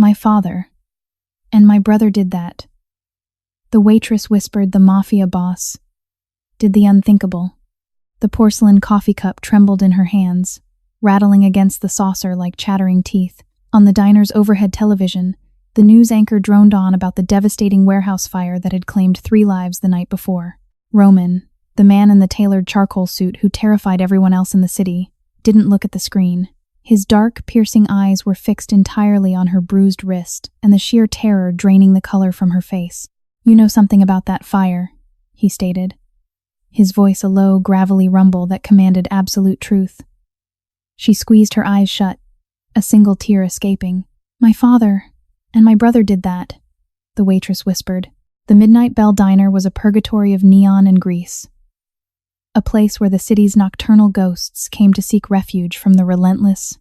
My father. And my brother did that. The waitress whispered the Mafia boss did the unthinkable. The porcelain coffee cup trembled in her hands, rattling against the saucer like chattering teeth. On the diner's overhead television, the news anchor droned on about the devastating warehouse fire that had claimed 3 lives the night before. Roman, the man in the tailored charcoal suit who terrified everyone else in the city, didn't look at the screen. His dark, piercing eyes were fixed entirely on her bruised wrist, and the sheer terror draining the color from her face. "You know something about that fire," he stated, his voice a low, gravelly rumble that commanded absolute truth. She squeezed her eyes shut, a single tear escaping. "My father and my brother did that," the waitress whispered. The Midnight Bell Diner was a purgatory of neon and grease, a place where the city's nocturnal ghosts came to seek refuge from the relentless,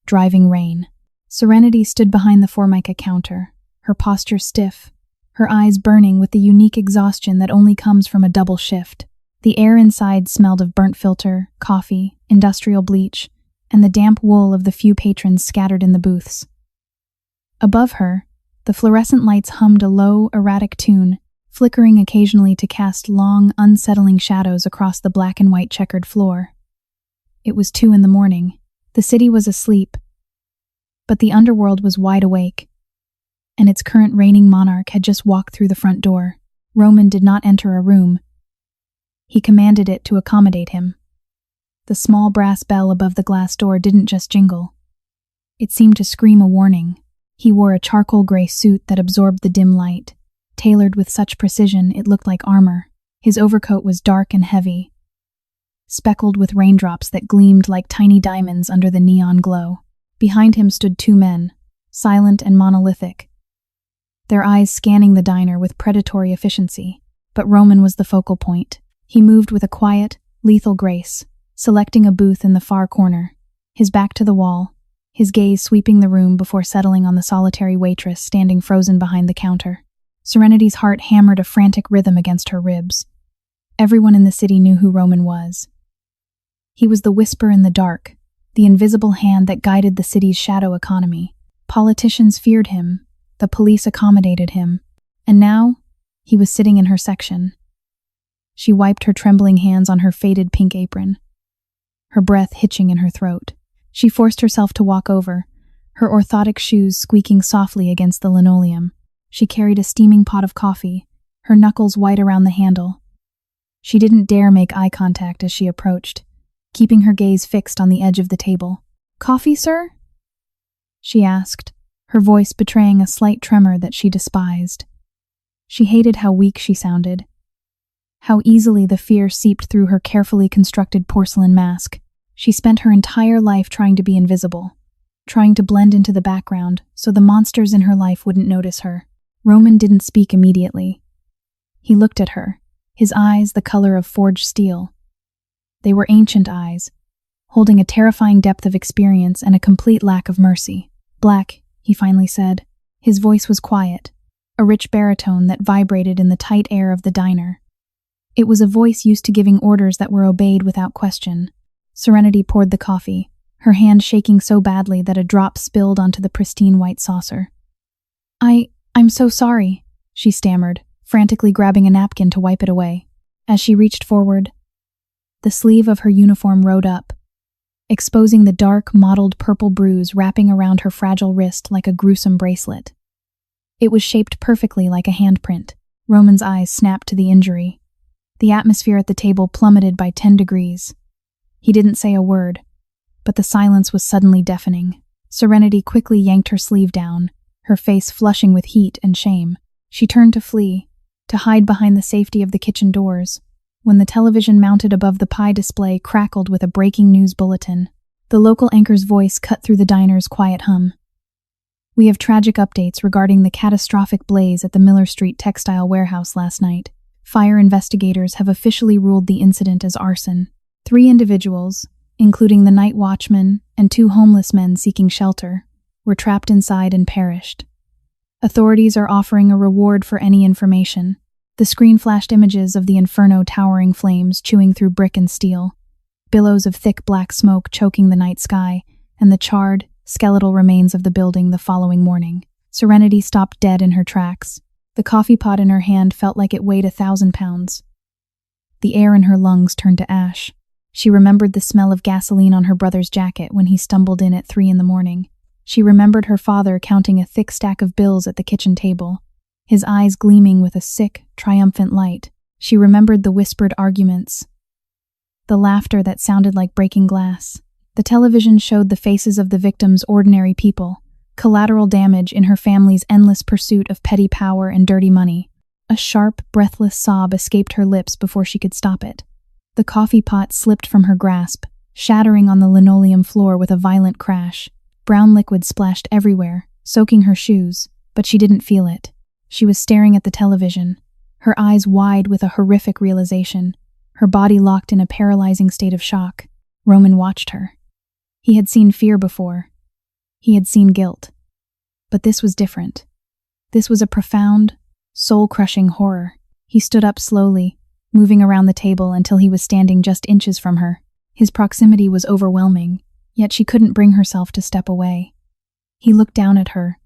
driving rain. Serenity stood behind the Formica counter, her posture stiff, her eyes burning with the unique exhaustion that only comes from a double shift. The air inside smelled of burnt filter, coffee, industrial bleach, and the damp wool of the few patrons scattered in the booths. Above her, the fluorescent lights hummed a low, erratic tune, flickering occasionally to cast long, unsettling shadows across the black and white checkered floor. It was 2 a.m. The city was asleep, but the underworld was wide awake, and its current reigning monarch had just walked through the front door. Roman did not enter a room. He commanded it to accommodate him. The small brass bell above the glass door didn't just jingle. It seemed to scream a warning. He wore a charcoal gray suit that absorbed the dim light, tailored with such precision it looked like armor. His overcoat was dark and heavy, speckled with raindrops that gleamed like tiny diamonds under the neon glow. Behind him stood 2 men, silent and monolithic, their eyes scanning the diner with predatory efficiency. But Roman was the focal point. He moved with a quiet, lethal grace, selecting a booth in the far corner, his back to the wall, his gaze sweeping the room before settling on the solitary waitress standing frozen behind the counter. Serenity's heart hammered a frantic rhythm against her ribs. Everyone in the city knew who Roman was. He was the whisper in the dark, the invisible hand that guided the city's shadow economy. Politicians feared him, the police accommodated him, and now he was sitting in her section. She wiped her trembling hands on her faded pink apron, her breath hitching in her throat. She forced herself to walk over, her orthotic shoes squeaking softly against the linoleum. She carried a steaming pot of coffee, her knuckles white around the handle. She didn't dare make eye contact as she approached, keeping her gaze fixed on the edge of the table. "Coffee, sir?" she asked, her voice betraying a slight tremor that she despised. She hated how weak she sounded, how easily the fear seeped through her carefully constructed porcelain mask. She spent her entire life trying to be invisible, trying to blend into the background so the monsters in her life wouldn't notice her. Roman didn't speak immediately. He looked at her, his eyes the color of forged steel. They were ancient eyes, holding a terrifying depth of experience and a complete lack of mercy. "Black," he finally said. His voice was quiet, a rich baritone that vibrated in the tight air of the diner. It was a voice used to giving orders that were obeyed without question. Serenity poured the coffee, her hand shaking so badly that a drop spilled onto the pristine white saucer. I'm so sorry," she stammered, frantically grabbing a napkin to wipe it away. As she reached forward, the sleeve of her uniform rode up, exposing the dark, mottled purple bruise wrapping around her fragile wrist like a gruesome bracelet. It was shaped perfectly like a handprint. Roman's eyes snapped to the injury. The atmosphere at the table plummeted by 10 degrees. He didn't say a word, but the silence was suddenly deafening. Serenity quickly yanked her sleeve down, her face flushing with heat and shame. She turned to flee, to hide behind the safety of the kitchen doors, when the television mounted above the pie display crackled with a breaking news bulletin. The local anchor's voice cut through the diner's quiet hum. "We have tragic updates regarding the catastrophic blaze at the Miller Street textile warehouse last night. Fire investigators have officially ruled the incident as arson. 3 individuals, including the night watchman and 2 homeless men seeking shelter, were trapped inside and perished. Authorities are offering a reward for any information." The screen flashed images of the inferno towering flames chewing through brick and steel, billows of thick black smoke choking the night sky, and the charred, skeletal remains of the building the following morning. Serenity stopped dead in her tracks. The coffee pot in her hand felt like it weighed 1,000 pounds. The air in her lungs turned to ash. She remembered the smell of gasoline on her brother's jacket when he stumbled in at 3 in the morning. She remembered her father counting a thick stack of bills at the kitchen table, his eyes gleaming with a sick, triumphant light. She remembered the whispered arguments, the laughter that sounded like breaking glass. The television showed the faces of the victims, ordinary people, collateral damage in her family's endless pursuit of petty power and dirty money. A sharp, breathless sob escaped her lips before she could stop it. The coffee pot slipped from her grasp, shattering on the linoleum floor with a violent crash. Brown liquid splashed everywhere, soaking her shoes, but she didn't feel it. She was staring at the television, her eyes wide with a horrific realization, her body locked in a paralyzing state of shock. Roman watched her. He had seen fear before. He had seen guilt. But this was different. This was a profound, soul-crushing horror. He stood up slowly, moving around the table until he was standing just inches from her. His proximity was overwhelming, yet she couldn't bring herself to step away. He looked down at her,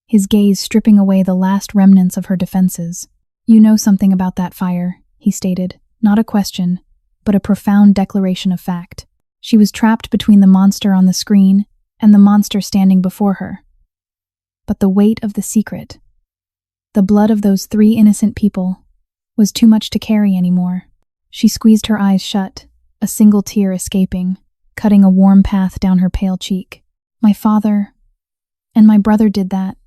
his gaze stripping away the last remnants of her defenses. "You know something about that fire," he stated. Not a question, but a profound declaration of fact. She was trapped between the monster on the screen and the monster standing before her. But the weight of the secret, the blood of those 3 innocent people, was too much to carry anymore. She squeezed her eyes shut, a single tear escaping, cutting a warm path down her pale cheek. "My father and my brother did that,"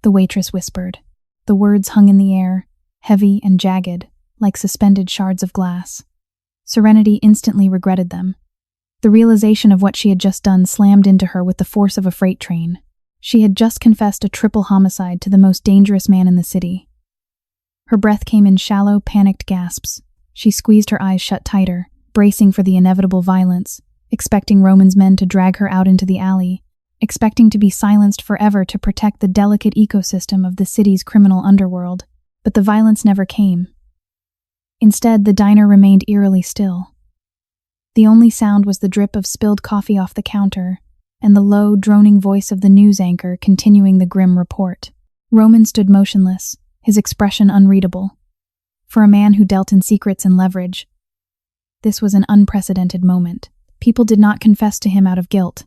the waitress whispered. The words hung in the air, heavy and jagged, like suspended shards of glass. Serenity instantly regretted them. The realization of what she had just done slammed into her with the force of a freight train. She had just confessed a triple homicide to the most dangerous man in the city. Her breath came in shallow, panicked gasps. She squeezed her eyes shut tighter, bracing for the inevitable violence, expecting Roman's men to drag her out into the alley, expecting to be silenced forever to protect the delicate ecosystem of the city's criminal underworld. But the violence never came. Instead, the diner remained eerily still. The only sound was the drip of spilled coffee off the counter and the low, droning voice of the news anchor continuing the grim report. Roman stood motionless, his expression unreadable. For a man who dealt in secrets and leverage, this was an unprecedented moment. People did not confess to him out of guilt.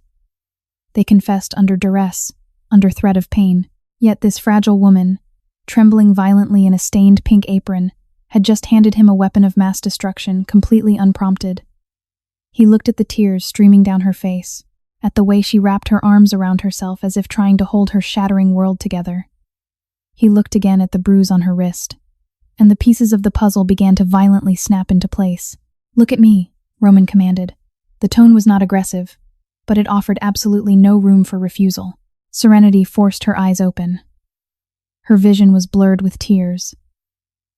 They confessed under duress, under threat of pain. Yet this fragile woman, trembling violently in a stained pink apron, had just handed him a weapon of mass destruction, completely unprompted. He looked at the tears streaming down her face, at the way she wrapped her arms around herself as if trying to hold her shattering world together. He looked again at the bruise on her wrist, and the pieces of the puzzle began to violently snap into place. "Look at me," Roman commanded. The tone was not aggressive, but it offered absolutely no room for refusal. Serenity forced her eyes open. Her vision was blurred with tears,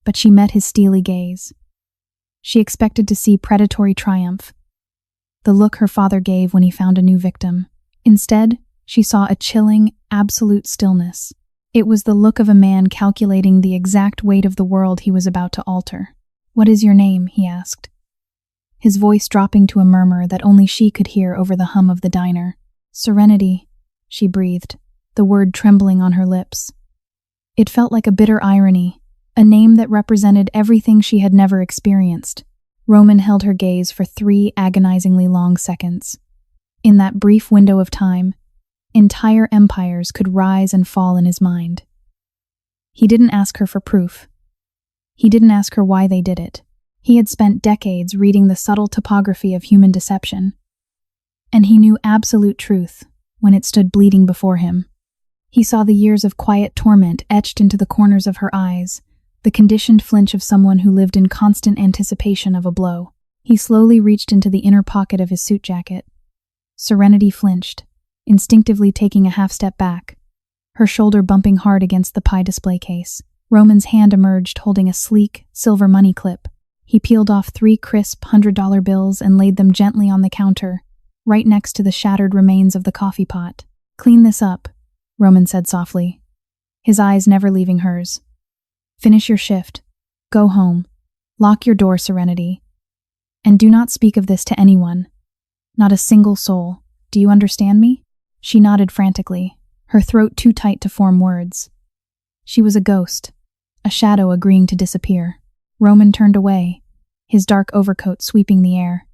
but she met his steely gaze. She expected to see predatory triumph, the look her father gave when he found a new victim. Instead, she saw a chilling, absolute stillness. It was the look of a man calculating the exact weight of the world he was about to alter. "What is your name?" he asked, his voice dropping to a murmur that only she could hear over the hum of the diner. "Serenity," she breathed, the word trembling on her lips. It felt like a bitter irony, a name that represented everything she had never experienced. Roman held her gaze for 3 agonizingly long seconds. In that brief window of time, entire empires could rise and fall in his mind. He didn't ask her for proof. He didn't ask her why they did it. He had spent decades reading the subtle topography of human deception, and he knew absolute truth when it stood bleeding before him. He saw the years of quiet torment etched into the corners of her eyes, the conditioned flinch of someone who lived in constant anticipation of a blow. He slowly reached into the inner pocket of his suit jacket. Serenity flinched, instinctively taking a half step back, her shoulder bumping hard against the pie display case. Roman's hand emerged holding a sleek, silver money clip. He peeled off 3 crisp $100 bills and laid them gently on the counter, right next to the shattered remains of the coffee pot. "Clean this up," Roman said softly, his eyes never leaving hers. "Finish your shift. Go home. Lock your door, Serenity. And do not speak of this to anyone. Not a single soul. Do you understand me?" She nodded frantically, her throat too tight to form words. She was a ghost, a shadow agreeing to disappear. Roman turned away, his dark overcoat sweeping the air.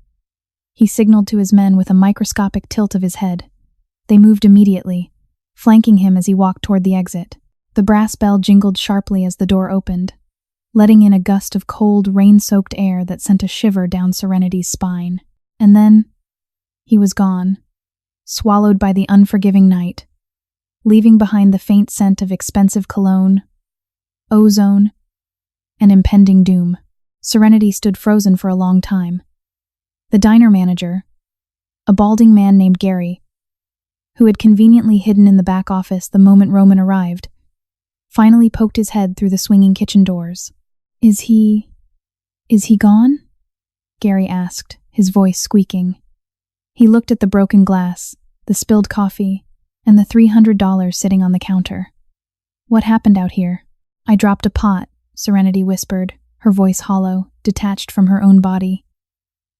He signaled to his men with a microscopic tilt of his head. They moved immediately, flanking him as he walked toward the exit. The brass bell jingled sharply as the door opened, letting in a gust of cold, rain-soaked air that sent a shiver down Serenity's spine. And then, he was gone, swallowed by the unforgiving night, leaving behind the faint scent of expensive cologne, ozone, and impending doom. Serenity stood frozen for a long time. The diner manager, a balding man named Gary, who had conveniently hidden in the back office the moment Roman arrived, finally poked his head through the swinging kitchen doors. Is he gone? Gary asked, his voice squeaking. He looked at the broken glass, the spilled coffee, and the $300 sitting on the counter. What happened out here? I dropped a pot, Serenity whispered, her voice hollow, detached from her own body.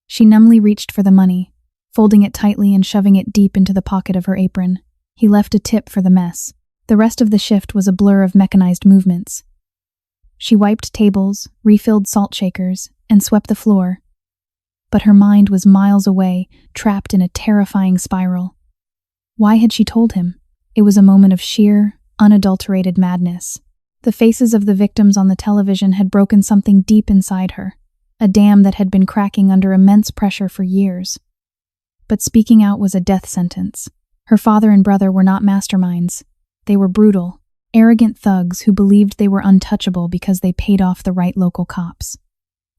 She numbly reached for the money, folding it tightly and shoving it deep into the pocket of her apron. He left a tip for the mess. The rest of the shift was a blur of mechanized movements. She wiped tables, refilled salt shakers, and swept the floor. But her mind was miles away, trapped in a terrifying spiral. Why had she told him? It was a moment of sheer, unadulterated madness. The faces of the victims on the television had broken something deep inside her, a dam that had been cracking under immense pressure for years. But speaking out was a death sentence. Her father and brother were not masterminds. They were brutal, arrogant thugs who believed they were untouchable because they paid off the right local cops.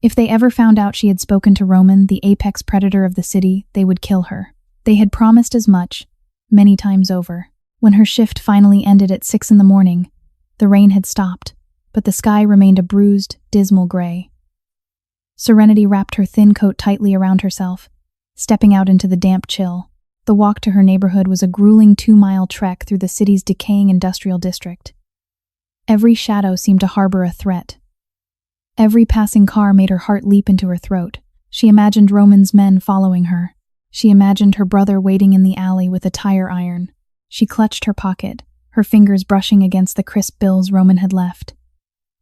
If they ever found out she had spoken to Roman, the apex predator of the city, they would kill her. They had promised as much, many times over. When her shift finally ended at 6 a.m, the rain had stopped, but the sky remained a bruised, dismal gray. Serenity wrapped her thin coat tightly around herself, stepping out into the damp chill. The walk to her neighborhood was a grueling 2-mile trek through the city's decaying industrial district. Every shadow seemed to harbor a threat. Every passing car made her heart leap into her throat. She imagined Roman's men following her. She imagined her brother waiting in the alley with a tire iron. She clutched her pocket, her fingers brushing against the crisp bills Roman had left.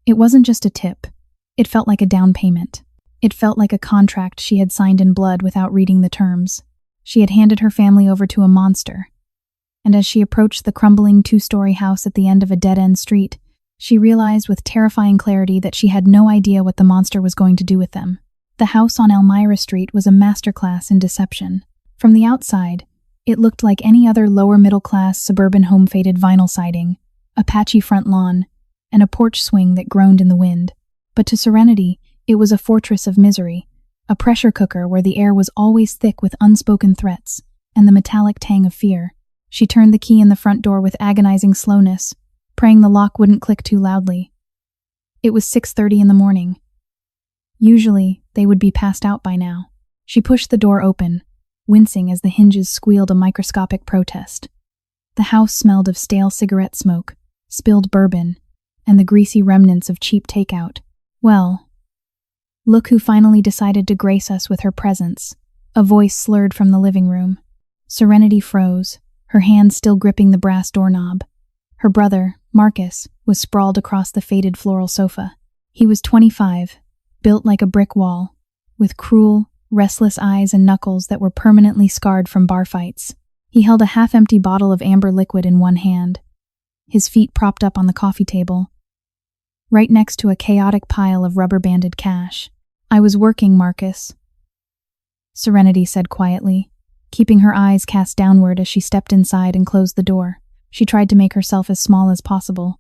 It wasn't just a tip. It felt like a down payment. It felt like a contract she had signed in blood without reading the terms. She had handed her family over to a monster. And as she approached the crumbling 2-story house at the end of a dead-end street, she realized with terrifying clarity that she had no idea what the monster was going to do with them. The house on Elmira Street was a masterclass in deception. From the outside, it looked like any other lower-middle-class suburban home-faded vinyl siding, a patchy front lawn, and a porch swing that groaned in the wind. But to Serenity, it was a fortress of misery, a pressure cooker where the air was always thick with unspoken threats and the metallic tang of fear. She turned the key in the front door with agonizing slowness, praying the lock wouldn't click too loudly. It was 6:30 a.m. Usually, they would be passed out by now. She pushed the door open, wincing as the hinges squealed a microscopic protest. The house smelled of stale cigarette smoke, spilled bourbon, and the greasy remnants of cheap takeout. Well, look who finally decided to grace us with her presence, a voice slurred from the living room. Serenity froze, her hand still gripping the brass doorknob. Her brother, Marcus, was sprawled across the faded floral sofa. He was 25, built like a brick wall, with cruel, restless eyes and knuckles that were permanently scarred from bar fights. He held a half-empty bottle of amber liquid in one hand, his feet propped up on the coffee table, right next to a chaotic pile of rubber-banded cash. "I was working, Marcus," Serenity said quietly, keeping her eyes cast downward as she stepped inside and closed the door. She tried to make herself as small as possible,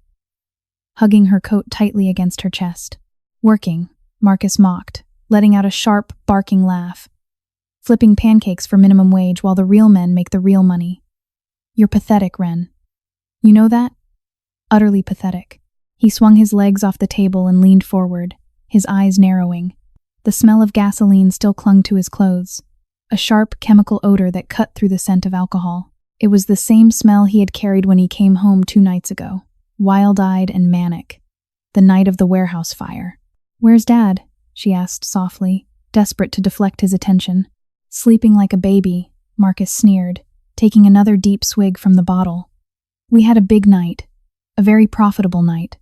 hugging her coat tightly against her chest. "Working," Marcus mocked, letting out a sharp, barking laugh. "Flipping pancakes for minimum wage while the real men make the real money. You're pathetic, Ren. You know that? Utterly pathetic." He swung his legs off the table and leaned forward, his eyes narrowing. The smell of gasoline still clung to his clothes, a sharp chemical odor that cut through the scent of alcohol. It was the same smell he had carried when he came home 2 nights ago, wild-eyed and manic, the night of the warehouse fire. "Where's Dad?" she asked softly, desperate to deflect his attention. "Sleeping like a baby," Marcus sneered, taking another deep swig from the bottle. "We had a big night, a very profitable night,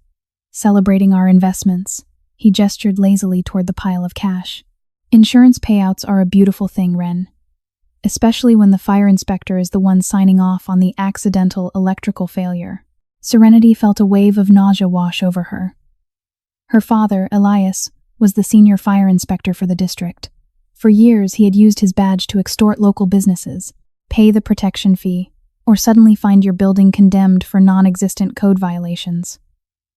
celebrating our investments." He gestured lazily toward the pile of cash. "Insurance payouts are a beautiful thing, Ren. Especially when the fire inspector is the one signing off on the accidental electrical failure." Serenity felt a wave of nausea wash over her. Her father, Elias, was the senior fire inspector for the district. For years, he had used his badge to extort local businesses, pay the protection fee, or suddenly find your building condemned for non-existent code violations.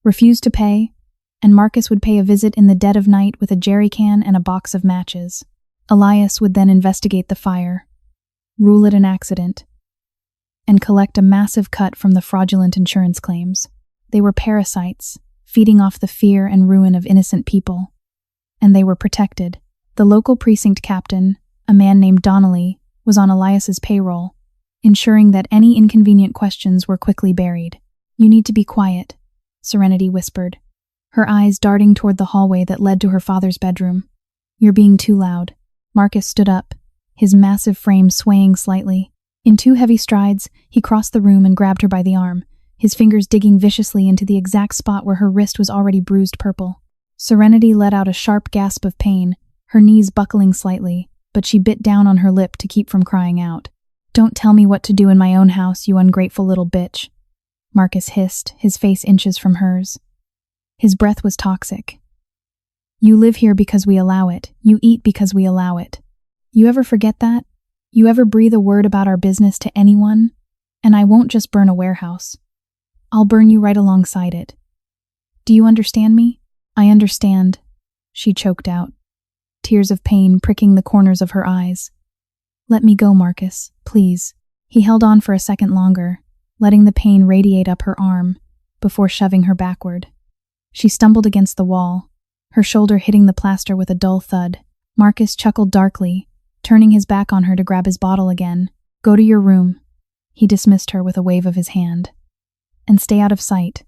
Refuse to pay, and Marcus would pay a visit in the dead of night with a jerry can and a box of matches. Elias would then investigate the fire, rule it an accident, and collect a massive cut from the fraudulent insurance claims. They were parasites, feeding off the fear and ruin of innocent people. And they were protected. The local precinct captain, a man named Donnelly, was on Elias's payroll, ensuring that any inconvenient questions were quickly buried. "You need to be quiet," Serenity whispered, her eyes darting toward the hallway that led to her father's bedroom. "You're being too loud." Marcus stood up, his massive frame swaying slightly. In 2 heavy strides, he crossed the room and grabbed her by the arm, his fingers digging viciously into the exact spot where her wrist was already bruised purple. Serenity let out a sharp gasp of pain, her knees buckling slightly, but she bit down on her lip to keep from crying out. "Don't tell me what to do in my own house, you ungrateful little bitch," Marcus hissed, his face inches from hers. His breath was toxic. "You live here because we allow it. You eat because we allow it. You ever forget that? You ever breathe a word about our business to anyone? And I won't just burn a warehouse. I'll burn you right alongside it. Do you understand me?" "I understand," she choked out, tears of pain pricking the corners of her eyes. "Let me go, Marcus, please." He held on for a second longer, letting the pain radiate up her arm, before shoving her backward. She stumbled against the wall, her shoulder hitting the plaster with a dull thud. Marcus chuckled darkly, turning his back on her to grab his bottle again. "Go to your room," he dismissed her with a wave of his hand. "And stay out of sight.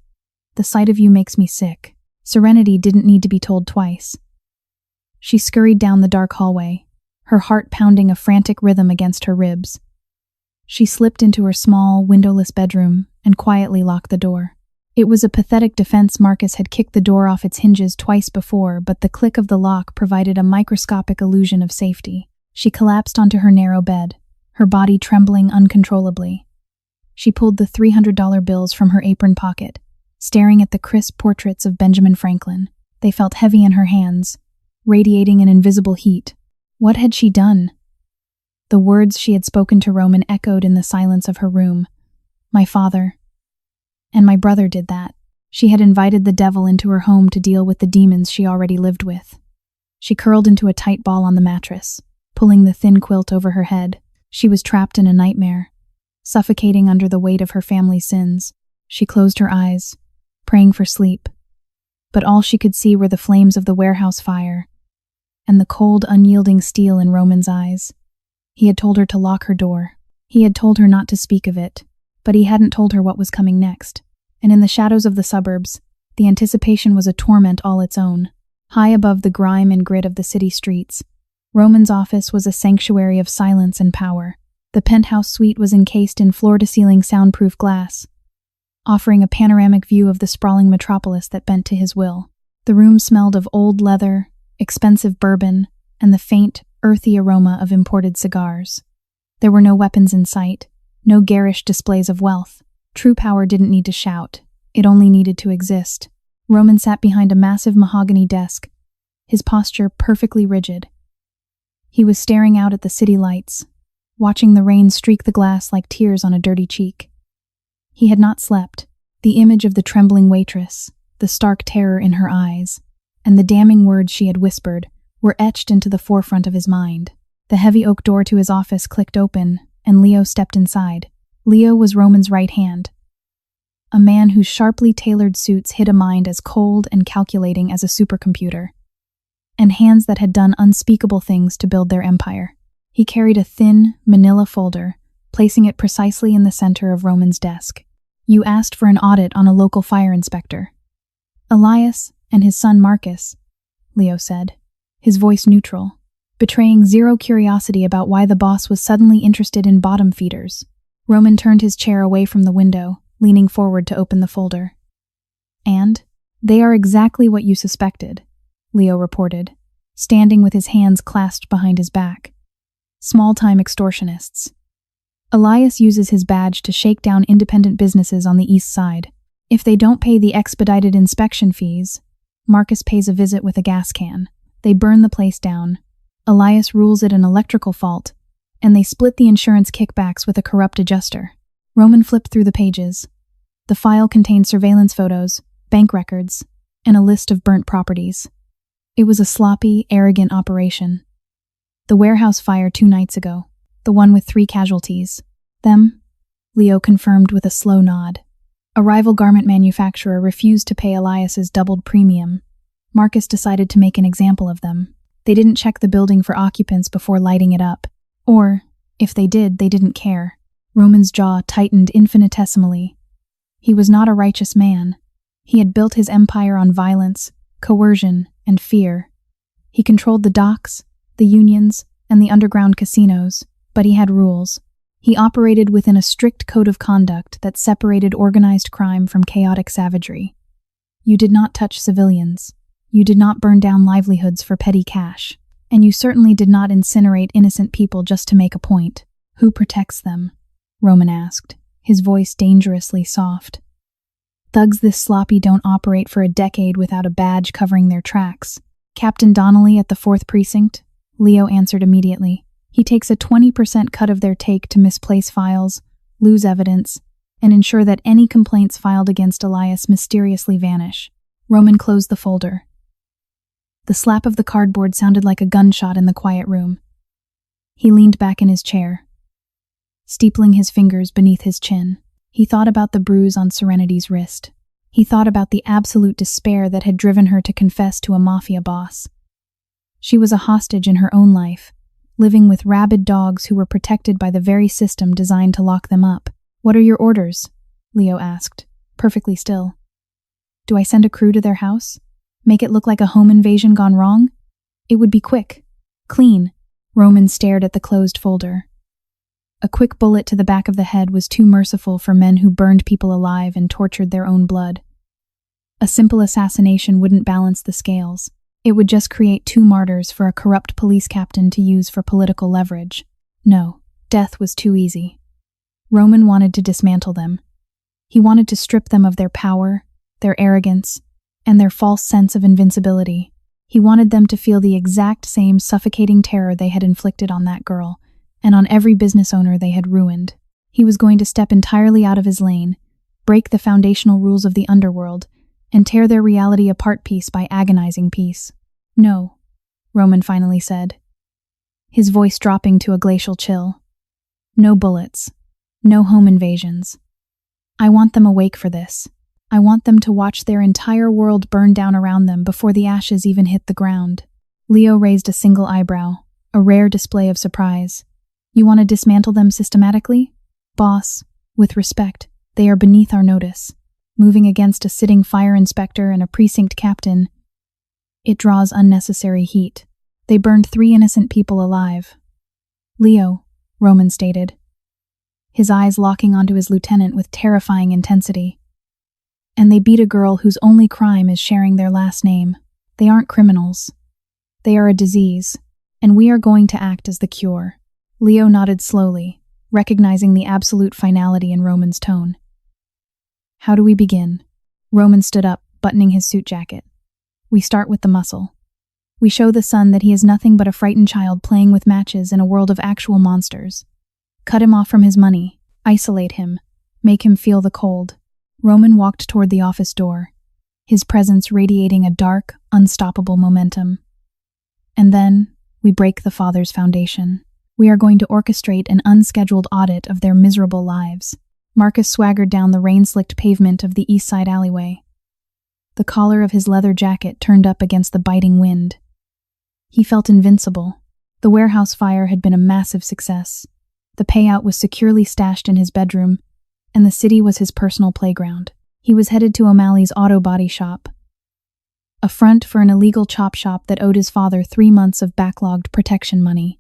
The sight of you makes me sick." Serenity didn't need to be told twice. She scurried down the dark hallway, her heart pounding a frantic rhythm against her ribs. She slipped into her small, windowless bedroom and quietly locked the door. It was a pathetic defense. Marcus had kicked the door off its hinges twice before, but the click of the lock provided a microscopic illusion of safety. She collapsed onto her narrow bed, her body trembling uncontrollably. She pulled the $300 bills from her apron pocket, staring at the crisp portraits of Benjamin Franklin. They felt heavy in her hands, radiating an invisible heat. What had she done? The words she had spoken to Roman echoed in the silence of her room. "My father and my brother did that." She had invited the devil into her home to deal with the demons she already lived with. She curled into a tight ball on the mattress, pulling the thin quilt over her head. She was trapped in a nightmare, suffocating under the weight of her family's sins. She closed her eyes, praying for sleep. But all she could see were the flames of the warehouse fire, and the cold, unyielding steel in Roman's eyes. He had told her to lock her door. He had told her not to speak of it, but he hadn't told her what was coming next. And in the shadows of the suburbs, the anticipation was a torment all its own. High above the grime and grit of the city streets, Roman's office was a sanctuary of silence and power. The penthouse suite was encased in floor-to-ceiling soundproof glass, offering a panoramic view of the sprawling metropolis that bent to his will. The room smelled of old leather, expensive bourbon, and the faint, earthy aroma of imported cigars. There were no weapons in sight, no garish displays of wealth. True power didn't need to shout, it only needed to exist. Roman sat behind a massive mahogany desk, his posture perfectly rigid. He was staring out at the city lights, watching the rain streak the glass like tears on a dirty cheek. He had not slept. The image of the trembling waitress, the stark terror in her eyes, and the damning words she had whispered were etched into the forefront of his mind. The heavy oak door to his office clicked open, and Leo stepped inside. Leo was Roman's right hand, a man whose sharply tailored suits hid a mind as cold and calculating as a supercomputer, and hands that had done unspeakable things to build their empire. He carried a thin, manila folder, placing it precisely in the center of Roman's desk. "You asked for an audit on a local fire inspector. Elias and his son Marcus," Leo said, his voice neutral, betraying zero curiosity about why the boss was suddenly interested in bottom feeders. Roman turned his chair away from the window, leaning forward to open the folder. "And they are exactly what you suspected," Leo reported, standing with his hands clasped behind his back. "Small-time extortionists. Elias uses his badge to shake down independent businesses on the east side. If they don't pay the expedited inspection fees, Marcus pays a visit with a gas can. They burn the place down. Elias rules it an electrical fault, and they split the insurance kickbacks with a corrupt adjuster." Roman flipped through the pages. The file contained surveillance photos, bank records, and a list of burnt properties. It was a sloppy, arrogant operation. "The warehouse fire 2 nights ago, the one with 3 casualties. Them?" Leo confirmed with a slow nod. "A rival garment manufacturer refused to pay Elias's doubled premium. Marcus decided to make an example of them. They didn't check the building for occupants before lighting it up. Or, if they did, they didn't care." Roman's jaw tightened infinitesimally. He was not a righteous man. He had built his empire on violence, coercion, and fear. He controlled the docks, the unions, and the underground casinos, but he had rules. He operated within a strict code of conduct that separated organized crime from chaotic savagery. You did not touch civilians. You did not burn down livelihoods for petty cash. And you certainly did not incinerate innocent people just to make a point. "Who protects them?" Roman asked, his voice dangerously soft. "Thugs this sloppy don't operate for a decade without a badge covering their tracks. Captain Donnelly at the 4th Precinct," Leo answered immediately. "He takes a 20% cut of their take to misplace files, lose evidence, and ensure that any complaints filed against Elias mysteriously vanish." Roman closed the folder. The slap of the cardboard sounded like a gunshot in the quiet room. He leaned back in his chair, steepling his fingers beneath his chin. He thought about the bruise on Serenity's wrist. He thought about the absolute despair that had driven her to confess to a Mafia boss. She was a hostage in her own life, living with rabid dogs who were protected by the very system designed to lock them up. "What are your orders?" Leo asked, perfectly still. "Do I send a crew to their house? Make it look like a home invasion gone wrong? It would be quick, clean." Roman stared at the closed folder. A quick bullet to the back of the head was too merciful for men who burned people alive and tortured their own blood. A simple assassination wouldn't balance the scales. It would just create 2 martyrs for a corrupt police captain to use for political leverage. No, death was too easy. Roman wanted to dismantle them. He wanted to strip them of their power, their arrogance, and their false sense of invincibility. He wanted them to feel the exact same suffocating terror they had inflicted on that girl, and on every business owner they had ruined. He was going to step entirely out of his lane, break the foundational rules of the underworld, and tear their reality apart piece by agonizing piece. "No," Roman finally said, his voice dropping to a glacial chill. "No bullets. No home invasions. I want them awake for this. I want them to watch their entire world burn down around them before the ashes even hit the ground." Leo raised a single eyebrow, a rare display of surprise. "You want to dismantle them systematically?" "Boss, with respect, they are beneath our notice. Moving against a sitting fire inspector and a precinct captain, it draws unnecessary heat. They burned 3 innocent people alive." "Leo," Roman stated, his eyes locking onto his lieutenant with terrifying intensity. "And they beat a girl whose only crime is sharing their last name. They aren't criminals. They are a disease, and we are going to act as the cure." Leo nodded slowly, recognizing the absolute finality in Roman's tone. "How do we begin?" Roman stood up, buttoning his suit jacket. "We start with the muscle. We show the son that he is nothing but a frightened child playing with matches in a world of actual monsters. Cut him off from his money, isolate him, make him feel the cold." Roman walked toward the office door, his presence radiating a dark, unstoppable momentum. "And then, we break the father's foundation. We are going to orchestrate an unscheduled audit of their miserable lives." Marcus swaggered down the rain-slicked pavement of the east side alleyway. The collar of his leather jacket turned up against the biting wind. He felt invincible. The warehouse fire had been a massive success. The payout was securely stashed in his bedroom, and the city was his personal playground. He was headed to O'Malley's auto body shop, a front for an illegal chop shop that owed his father 3 months of backlogged protection money.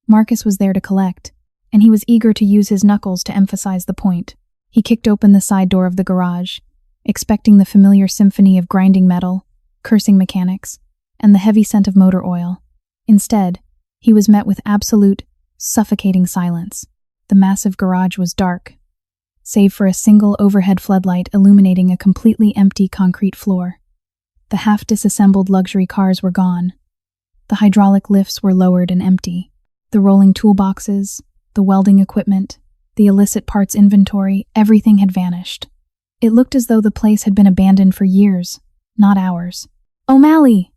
Marcus was there to collect, and he was eager to use his knuckles to emphasize the point. He kicked open the side door of the garage, expecting the familiar symphony of grinding metal, cursing mechanics, and the heavy scent of motor oil. Instead, he was met with absolute, suffocating silence. The massive garage was dark, save for a single overhead floodlight illuminating a completely empty concrete floor. The half-disassembled luxury cars were gone. The hydraulic lifts were lowered and empty. The rolling toolboxes, the welding equipment, the illicit parts inventory, everything had vanished. It looked as though the place had been abandoned for years, not hours. "O'Malley!"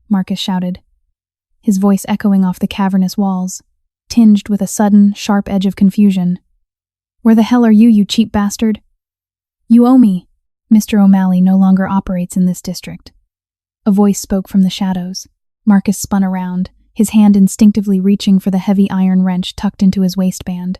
Marcus shouted, his voice echoing off the cavernous walls, tinged with a sudden, sharp edge of confusion. "Where the hell are you, you cheap bastard?" "You owe me. Mr. O'Malley no longer operates in this district." A voice spoke from the shadows. Marcus spun around, his hand instinctively reaching for the heavy iron wrench tucked into his waistband.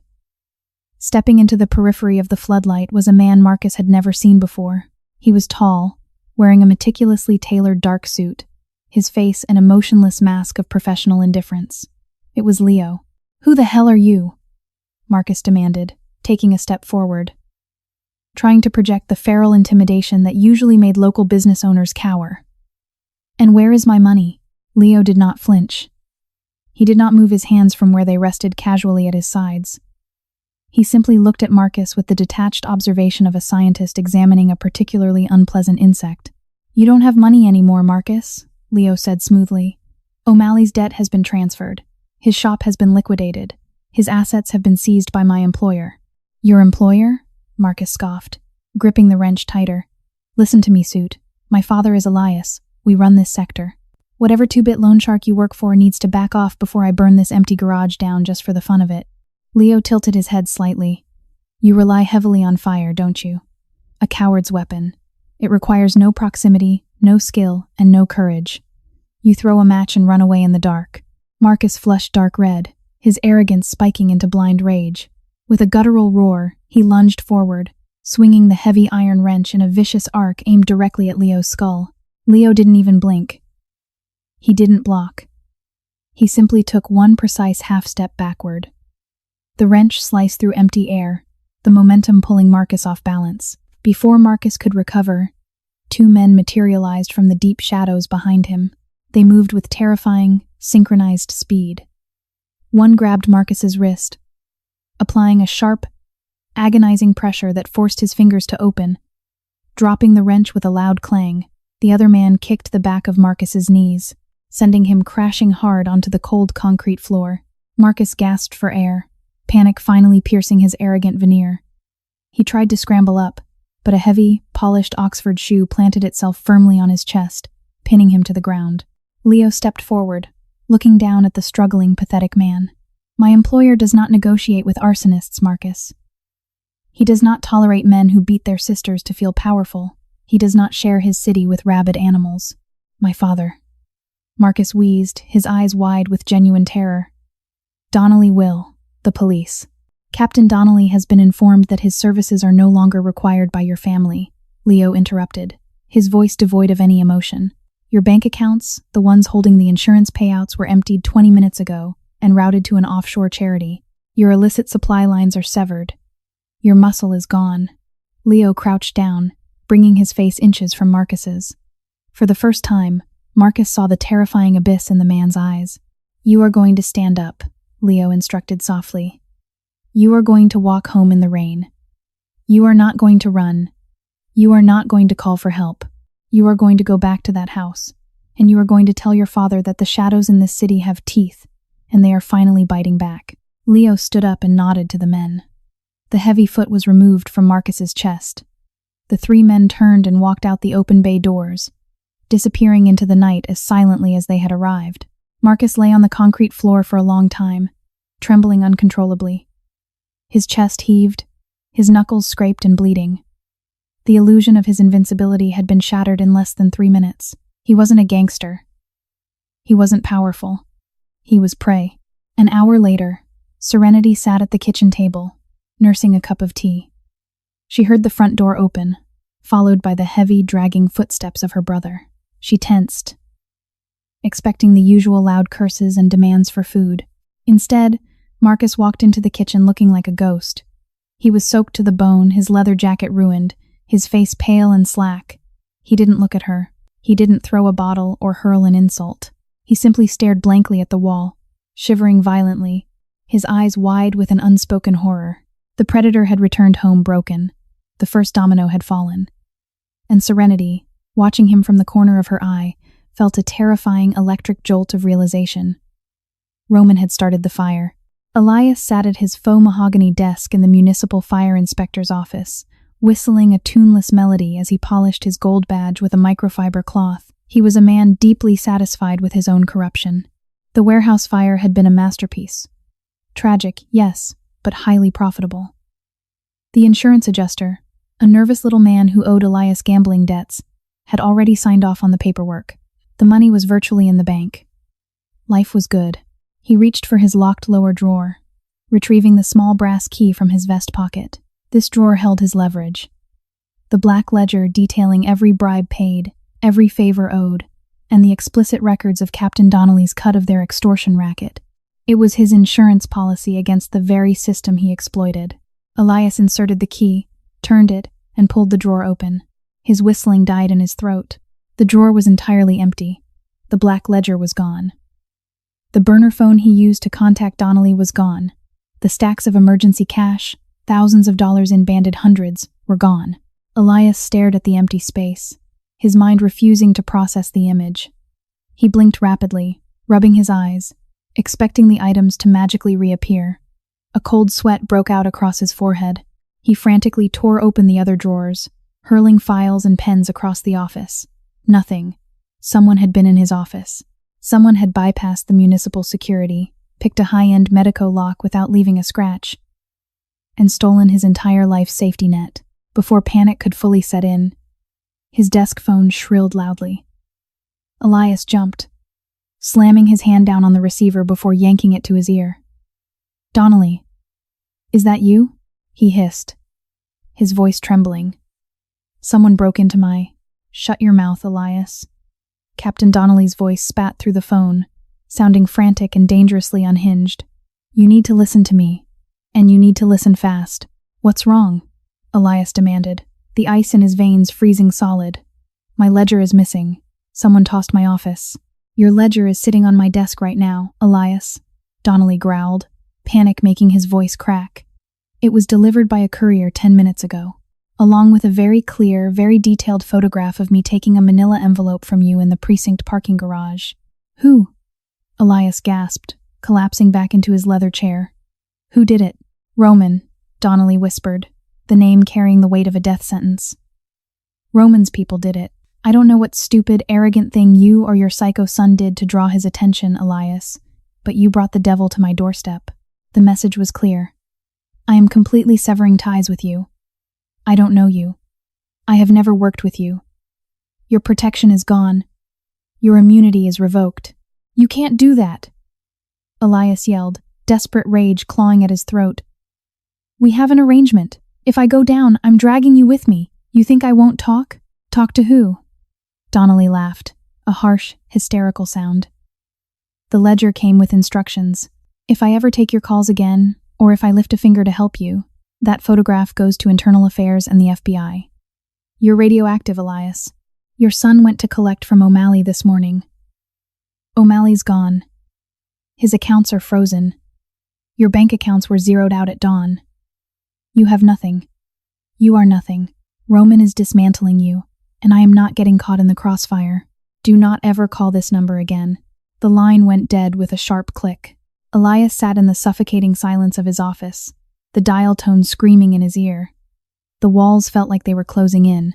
Stepping into the periphery of the floodlight was a man Marcus had never seen before. He was tall, wearing a meticulously tailored dark suit, his face an emotionless mask of professional indifference. It was Leo. "Who the hell are you?" Marcus demanded, taking a step forward, trying to project the feral intimidation that usually made local business owners cower. "And where is my money?" Leo did not flinch. He did not move his hands from where they rested casually at his sides. He simply looked at Marcus with the detached observation of a scientist examining a particularly unpleasant insect. "You don't have money anymore, Marcus," Leo said smoothly. "O'Malley's debt has been transferred. His shop has been liquidated. His assets have been seized by my employer." "Your employer?" Marcus scoffed, gripping the wrench tighter. "Listen to me, Suit. My father is Elias. We run this sector. Whatever two-bit loan shark you work for needs to back off before I burn this empty garage down just for the fun of it." Leo tilted his head slightly. "You rely heavily on fire, don't you? A coward's weapon. It requires no proximity, no skill, and no courage. You throw a match and run away in the dark." Marcus flushed dark red, his arrogance spiking into blind rage. With a guttural roar, he lunged forward, swinging the heavy iron wrench in a vicious arc aimed directly at Leo's skull. Leo didn't even blink. He didn't block. He simply took one precise half-step backward. The wrench sliced through empty air, the momentum pulling Marcus off balance. Before Marcus could recover, two men materialized from the deep shadows behind him. They moved with terrifying, synchronized speed. One grabbed Marcus's wrist, applying a sharp, agonizing pressure that forced his fingers to open. Dropping the wrench with a loud clang, the other man kicked the back of Marcus's knees, sending him crashing hard onto the cold concrete floor. Marcus gasped for air, panic finally piercing his arrogant veneer. He tried to scramble up, but a heavy, polished Oxford shoe planted itself firmly on his chest, pinning him to the ground. Leo stepped forward, looking down at the struggling, pathetic man. "My employer does not negotiate with arsonists, Marcus. He does not tolerate men who beat their sisters to feel powerful. He does not share his city with rabid animals. My father." Marcus wheezed, his eyes wide with genuine terror. "Donnelly will, the police. Captain Donnelly has been informed that his services are no longer required by your family," Leo interrupted, his voice devoid of any emotion. "Your bank accounts, the ones holding the insurance payouts, were emptied 20 minutes ago and routed to an offshore charity. Your illicit supply lines are severed. Your muscle is gone." Leo crouched down, bringing his face inches from Marcus's. For the first time, Marcus saw the terrifying abyss in the man's eyes. "You are going to stand up," Leo instructed softly. "You are going to walk home in the rain. You are not going to run. You are not going to call for help. You are going to go back to that house, and you are going to tell your father that the shadows in this city have teeth, and they are finally biting back." Leo stood up and nodded to the men. The heavy foot was removed from Marcus's chest. The three men turned and walked out the open bay doors, disappearing into the night as silently as they had arrived. Marcus lay on the concrete floor for a long time, trembling uncontrollably. His chest heaved, his knuckles scraped and bleeding. The illusion of his invincibility had been shattered in less than 3 minutes. He wasn't a gangster. He wasn't powerful. He was prey. An hour later, Serenity sat at the kitchen table, nursing a cup of tea. She heard the front door open, followed by the heavy, dragging footsteps of her brother. She tensed, expecting the usual loud curses and demands for food. Instead, Marcus walked into the kitchen looking like a ghost. He was soaked to the bone, his leather jacket ruined, his face pale and slack. He didn't look at her. He didn't throw a bottle or hurl an insult. He simply stared blankly at the wall, shivering violently, his eyes wide with an unspoken horror. The predator had returned home broken. The first domino had fallen. And Serenity, watching him from the corner of her eye, felt a terrifying electric jolt of realization. Roman had started the fire. Elias sat at his faux mahogany desk in the municipal fire inspector's office, whistling a tuneless melody as he polished his gold badge with a microfiber cloth. He was a man deeply satisfied with his own corruption. The warehouse fire had been a masterpiece. Tragic, yes, but highly profitable. The insurance adjuster, a nervous little man who owed Elias gambling debts, had already signed off on the paperwork. The money was virtually in the bank. Life was good. He reached for his locked lower drawer, retrieving the small brass key from his vest pocket. This drawer held his leverage. The black ledger detailing every bribe paid, every favor owed, and the explicit records of Captain Donnelly's cut of their extortion racket. It was his insurance policy against the very system he exploited. Elias inserted the key, turned it, and pulled the drawer open. His whistling died in his throat. The drawer was entirely empty. The black ledger was gone. The burner phone he used to contact Donnelly was gone. The stacks of emergency cash, thousands of dollars in banded hundreds, were gone. Elias stared at the empty space, his mind refusing to process the image. He blinked rapidly, rubbing his eyes, expecting the items to magically reappear. A cold sweat broke out across his forehead. He frantically tore open the other drawers, hurling files and pens across the office. Nothing. Someone had been in his office. Someone had bypassed the municipal security, picked a high-end Medico lock without leaving a scratch, and stolen his entire life's safety net. Before panic could fully set in, his desk phone shrilled loudly. Elias jumped, slamming his hand down on the receiver before yanking it to his ear. "Donnelly, is that you?" he hissed, his voice trembling. "Someone broke into my—" "Shut your mouth, Elias." Captain Donnelly's voice spat through the phone, sounding frantic and dangerously unhinged. "You need to listen to me, and you need to listen fast." "What's wrong?" Elias demanded, the ice in his veins freezing solid. "My ledger is missing. Someone tossed my office." "Your ledger is sitting on my desk right now, Elias," Donnelly growled, panic making his voice crack. "It was delivered by a courier 10 minutes ago, along with a very clear, very detailed photograph of me taking a manila envelope from you in the precinct parking garage." "Who?" Elias gasped, collapsing back into his leather chair. "Who did it?" "Roman," Donnelly whispered, the name carrying the weight of a death sentence. "Roman's people did it. I don't know what stupid, arrogant thing you or your psycho son did to draw his attention, Elias, but you brought the devil to my doorstep." The message was clear. "I am completely severing ties with you. I don't know you. I have never worked with you. Your protection is gone. Your immunity is revoked." "You can't do that," Elias yelled, desperate rage clawing at his throat. "We have an arrangement. If I go down, I'm dragging you with me. You think I won't talk?" "Talk to who?" Donnelly laughed, a harsh, hysterical sound. "The ledger came with instructions. If I ever take your calls again, or if I lift a finger to help you, that photograph goes to Internal Affairs and the FBI. You're radioactive, Elias. Your son went to collect from O'Malley this morning. O'Malley's gone. His accounts are frozen. Your bank accounts were zeroed out at dawn. You have nothing. You are nothing. Roman is dismantling you, and I am not getting caught in the crossfire. Do not ever call this number again." The line went dead with a sharp click. Elias sat in the suffocating silence of his office, the dial tone screaming in his ear. The walls felt like they were closing in.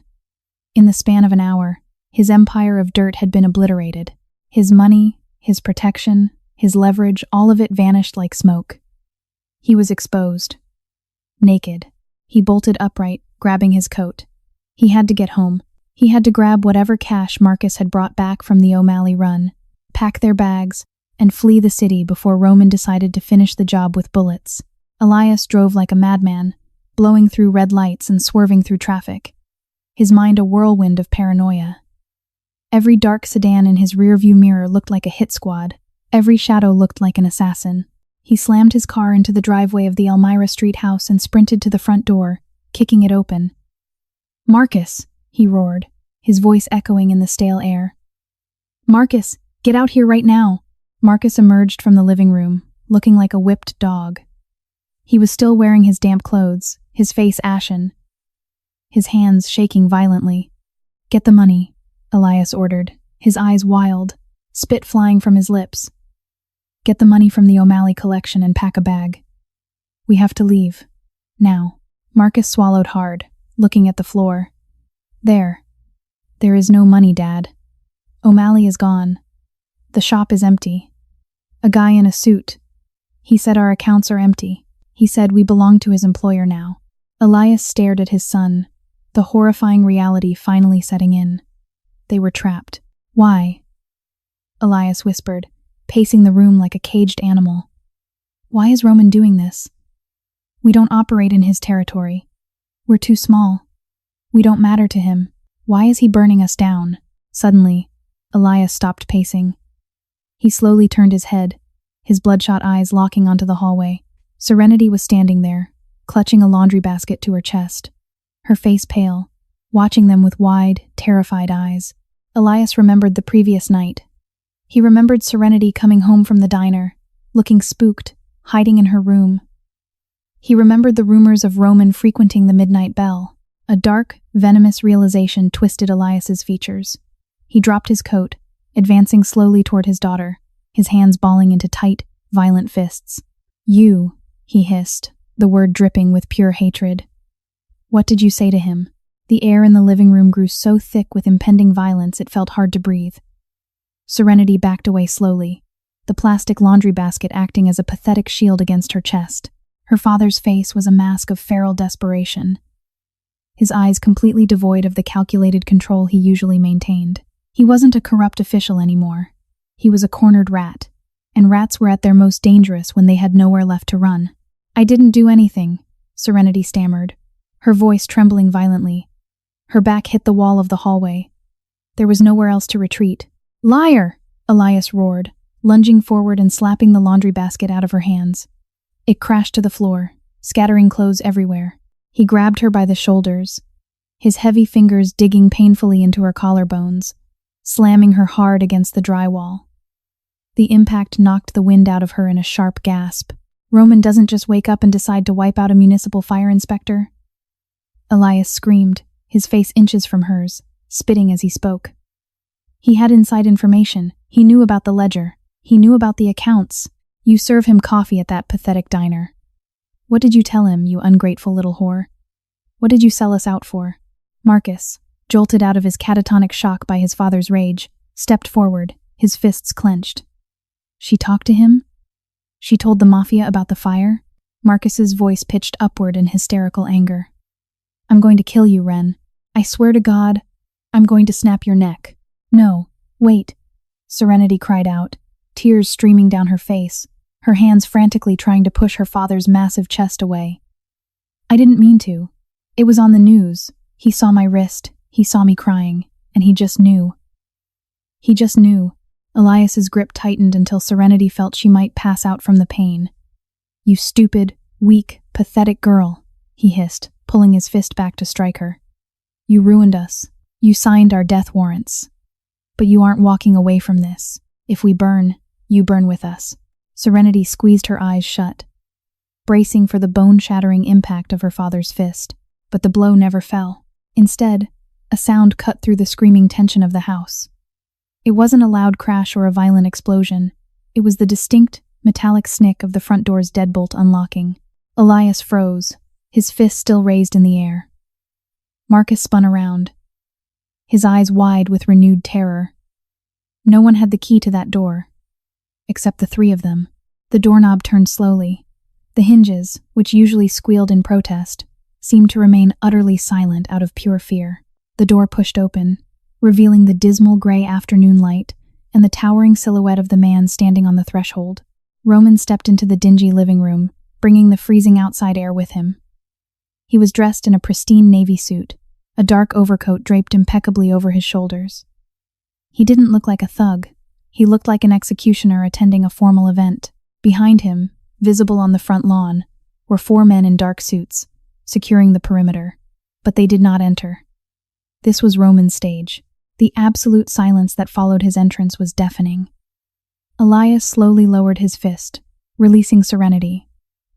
In the span of an hour, his empire of dirt had been obliterated. His money, his protection, his leverage, all of it vanished like smoke. He was exposed. Naked. He bolted upright, grabbing his coat. He had to get home. He had to grab whatever cash Marcus had brought back from the O'Malley run, pack their bags, and flee the city before Roman decided to finish the job with bullets. Elias drove like a madman, blowing through red lights and swerving through traffic, his mind a whirlwind of paranoia. Every dark sedan in his rearview mirror looked like a hit squad. Every shadow looked like an assassin. He slammed his car into the driveway of the Elmira Street house and sprinted to the front door, kicking it open. "Marcus!" he roared, his voice echoing in the stale air. "Marcus, get out here right now!" Marcus emerged from the living room, looking like a whipped dog. He was still wearing his damp clothes, his face ashen, his hands shaking violently. "Get the money," Elias ordered, his eyes wild, spit flying from his lips. "Get the money from the O'Malley collection and pack a bag. We have to leave. Now." Marcus swallowed hard, looking at the floor. There is no money, Dad. O'Malley is gone. The shop is empty. A guy in a suit. He said our accounts are empty. He said we belong to his employer now." Elias stared at his son, the horrifying reality finally setting in. They were trapped. "Why?" Elias whispered, pacing the room like a caged animal. "Why is Roman doing this? We don't operate in his territory. We're too small. We don't matter to him. Why is he burning us down?" Suddenly, Elias stopped pacing. He slowly turned his head, his bloodshot eyes locking onto the hallway. Serenity was standing there, clutching a laundry basket to her chest, her face pale, watching them with wide, terrified eyes. Elias remembered the previous night. He remembered Serenity coming home from the diner, looking spooked, hiding in her room. He remembered the rumors of Roman frequenting the Midnight Bell. A dark, venomous realization twisted Elias's features. He dropped his coat, advancing slowly toward his daughter, his hands balling into tight, violent fists. "You," he hissed, the word dripping with pure hatred. "What did you say to him?" The air in the living room grew so thick with impending violence it felt hard to breathe. Serenity backed away slowly, the plastic laundry basket acting as a pathetic shield against her chest. Her father's face was a mask of feral desperation, his eyes completely devoid of the calculated control he usually maintained. He wasn't a corrupt official anymore. He was a cornered rat, and rats were at their most dangerous when they had nowhere left to run. "I didn't do anything," Serenity stammered, her voice trembling violently. Her back hit the wall of the hallway. There was nowhere else to retreat. "Liar!" Elias roared, lunging forward and slapping the laundry basket out of her hands. It crashed to the floor, scattering clothes everywhere. He grabbed her by the shoulders, his heavy fingers digging painfully into her collarbones, slamming her hard against the drywall. The impact knocked the wind out of her in a sharp gasp. "Roman doesn't just wake up and decide to wipe out a municipal fire inspector." Elias screamed, his face inches from hers, spitting as he spoke. "He had inside information. He knew about the ledger. He knew about the accounts. You serve him coffee at that pathetic diner. What did you tell him, you ungrateful little whore? What did you sell us out for?" Marcus, jolted out of his catatonic shock by his father's rage, stepped forward, his fists clenched. "She talked to him? She told the Mafia about the fire?" Marcus's voice pitched upward in hysterical anger. "I'm going to kill you, Ren. I swear to God, I'm going to snap your neck." "No, wait," Serenity cried out, tears streaming down her face, her hands frantically trying to push her father's massive chest away. "I didn't mean to. It was on the news. He saw my wrist, he saw me crying, and he just knew." He just knew. Elias's grip tightened until Serenity felt she might pass out from the pain. "You stupid, weak, pathetic girl," he hissed, pulling his fist back to strike her. "You ruined us. You signed our death warrants. But you aren't walking away from this. If we burn, you burn with us." Serenity squeezed her eyes shut, bracing for the bone-shattering impact of her father's fist. But the blow never fell. Instead, a sound cut through the screaming tension of the house. It wasn't a loud crash or a violent explosion. It was the distinct, metallic snick of the front door's deadbolt unlocking. Elias froze, his fist still raised in the air. Marcus spun around, his eyes wide with renewed terror. No one had the key to that door, except the three of them. The doorknob turned slowly. The hinges, which usually squealed in protest, seemed to remain utterly silent out of pure fear. The door pushed open, revealing the dismal gray afternoon light and the towering silhouette of the man standing on the threshold. Roman stepped into the dingy living room, bringing the freezing outside air with him. He was dressed in a pristine navy suit, a dark overcoat draped impeccably over his shoulders. He didn't look like a thug. He looked like an executioner attending a formal event. Behind him, Visible on the front lawn were 4 men in dark suits, securing the perimeter, but they did not enter. This was Roman's stage. The absolute silence that followed his entrance was deafening. Elias slowly lowered his fist, releasing Serenity,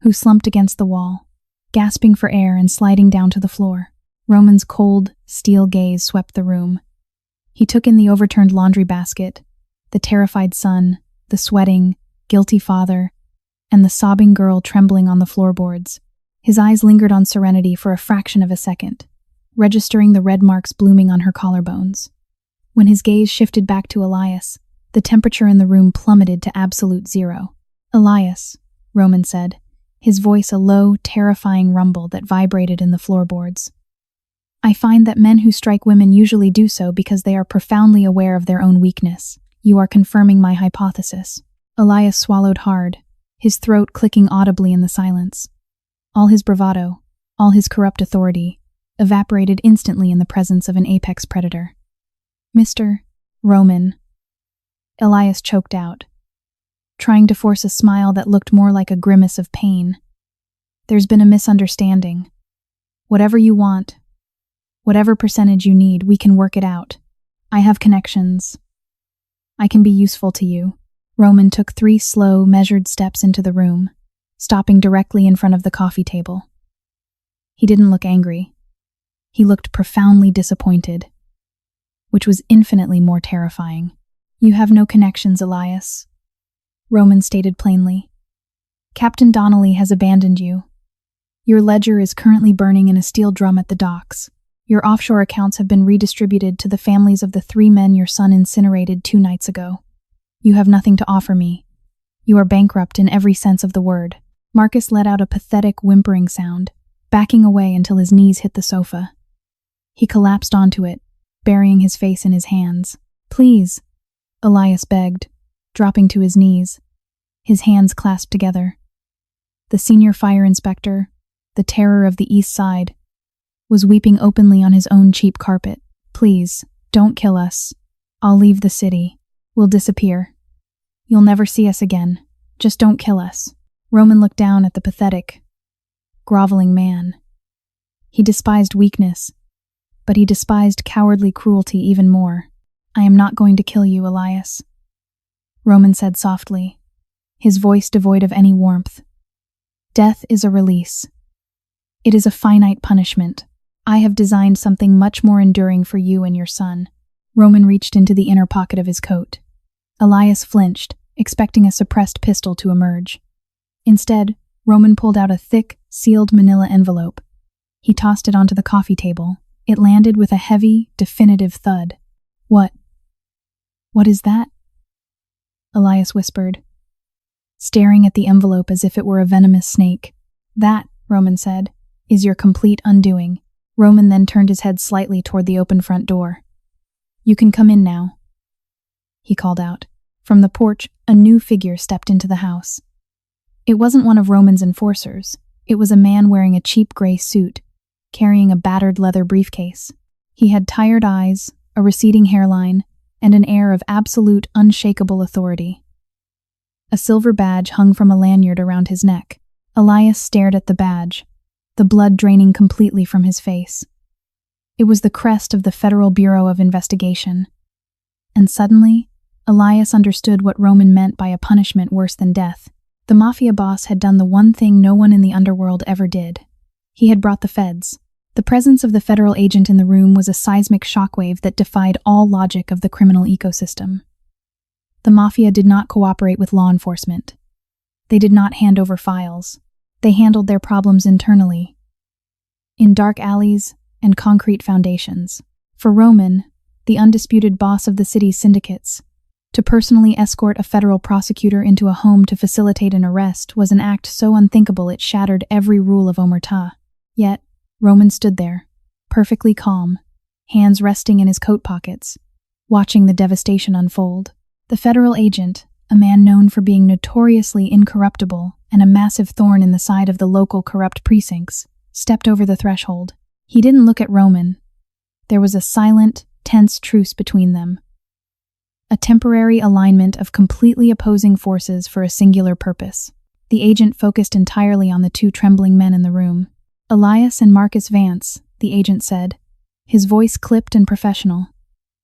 who slumped against the wall, gasping for air and sliding down to the floor. Roman's cold, steel gaze swept the room. He took in the overturned laundry basket, the terrified son, the sweating, guilty father, and the sobbing girl trembling on the floorboards. His eyes lingered on Serenity for a fraction of a second, registering the red marks blooming on her collarbones. When his gaze shifted back to Elias, the temperature in the room plummeted to absolute zero. "Elias," Roman said, his voice a low, terrifying rumble that vibrated in the floorboards. "I find that men who strike women usually do so because they are profoundly aware of their own weakness. You are confirming my hypothesis." Elias swallowed hard, his throat clicking audibly in the silence. All his bravado, all his corrupt authority, evaporated instantly in the presence of an apex predator. "Mr. Roman," Elias choked out, trying to force a smile that looked more like a grimace of pain. "There's been a misunderstanding. Whatever you want, whatever percentage you need, we can work it out. I have connections. I can be useful to you." Roman took 3 slow, measured steps into the room, stopping directly in front of the coffee table. He didn't look angry. He looked profoundly disappointed, which was infinitely more terrifying. "You have no connections, Elias," Roman stated plainly. "Captain Donnelly has abandoned you. Your ledger is currently burning in a steel drum at the docks. Your offshore accounts have been redistributed to the families of the 3 men your son incinerated 2 nights ago. You have nothing to offer me. You are bankrupt in every sense of the word." Marcus let out a pathetic whimpering sound, backing away until his knees hit the sofa. He collapsed onto it, burying his face in his hands. "Please," Elias begged, dropping to his knees, his hands clasped together. The senior fire inspector, the terror of the East Side, was weeping openly on his own cheap carpet. "Please, don't kill us. I'll leave the city. We'll disappear. You'll never see us again. Just don't kill us." Roman looked down at the pathetic, groveling man. He despised weakness, but he despised cowardly cruelty even more. "I am not going to kill you, Elias," Roman said softly, his voice devoid of any warmth. "Death is a release. It is a finite punishment. I have designed something much more enduring for you and your son." Roman reached into the inner pocket of his coat. Elias flinched, expecting a suppressed pistol to emerge. Instead, Roman pulled out a thick, sealed manila envelope. He tossed it onto the coffee table. It landed with a heavy, definitive thud. What is that?" Elias whispered, staring at the envelope as if it were a venomous snake. "That," Roman said, "is your complete undoing." Roman then turned his head slightly toward the open front door. "You can come in now," he called out. From the porch, a new figure stepped into the house. It wasn't one of Roman's enforcers. It was a man wearing a cheap gray suit, carrying a battered leather briefcase. He had tired eyes, a receding hairline, and an air of absolute, unshakable authority. A silver badge hung from a lanyard around his neck. Elias stared at the badge, the blood draining completely from his face. It was the crest of the Federal Bureau of Investigation. And suddenly, Elias understood what Roman meant by a punishment worse than death. The Mafia boss had done the one thing no one in the underworld ever did. He had brought the feds. The presence of the federal agent in the room was a seismic shockwave that defied all logic of the criminal ecosystem. The Mafia did not cooperate with law enforcement. They did not hand over files. They handled their problems internally, in dark alleys and concrete foundations. For Roman, the undisputed boss of the city's syndicates, to personally escort a federal prosecutor into a home to facilitate an arrest was an act so unthinkable it shattered every rule of omerta. Yet, Roman stood there, perfectly calm, hands resting in his coat pockets, watching the devastation unfold. The federal agent, a man known for being notoriously incorruptible and a massive thorn in the side of the local corrupt precincts, stepped over the threshold. He didn't look at Roman. There was a silent, tense truce between them. A temporary alignment of completely opposing forces for a singular purpose. The agent focused entirely on the two trembling men in the room. Elias and Marcus Vance, the agent said, his voice clipped and professional.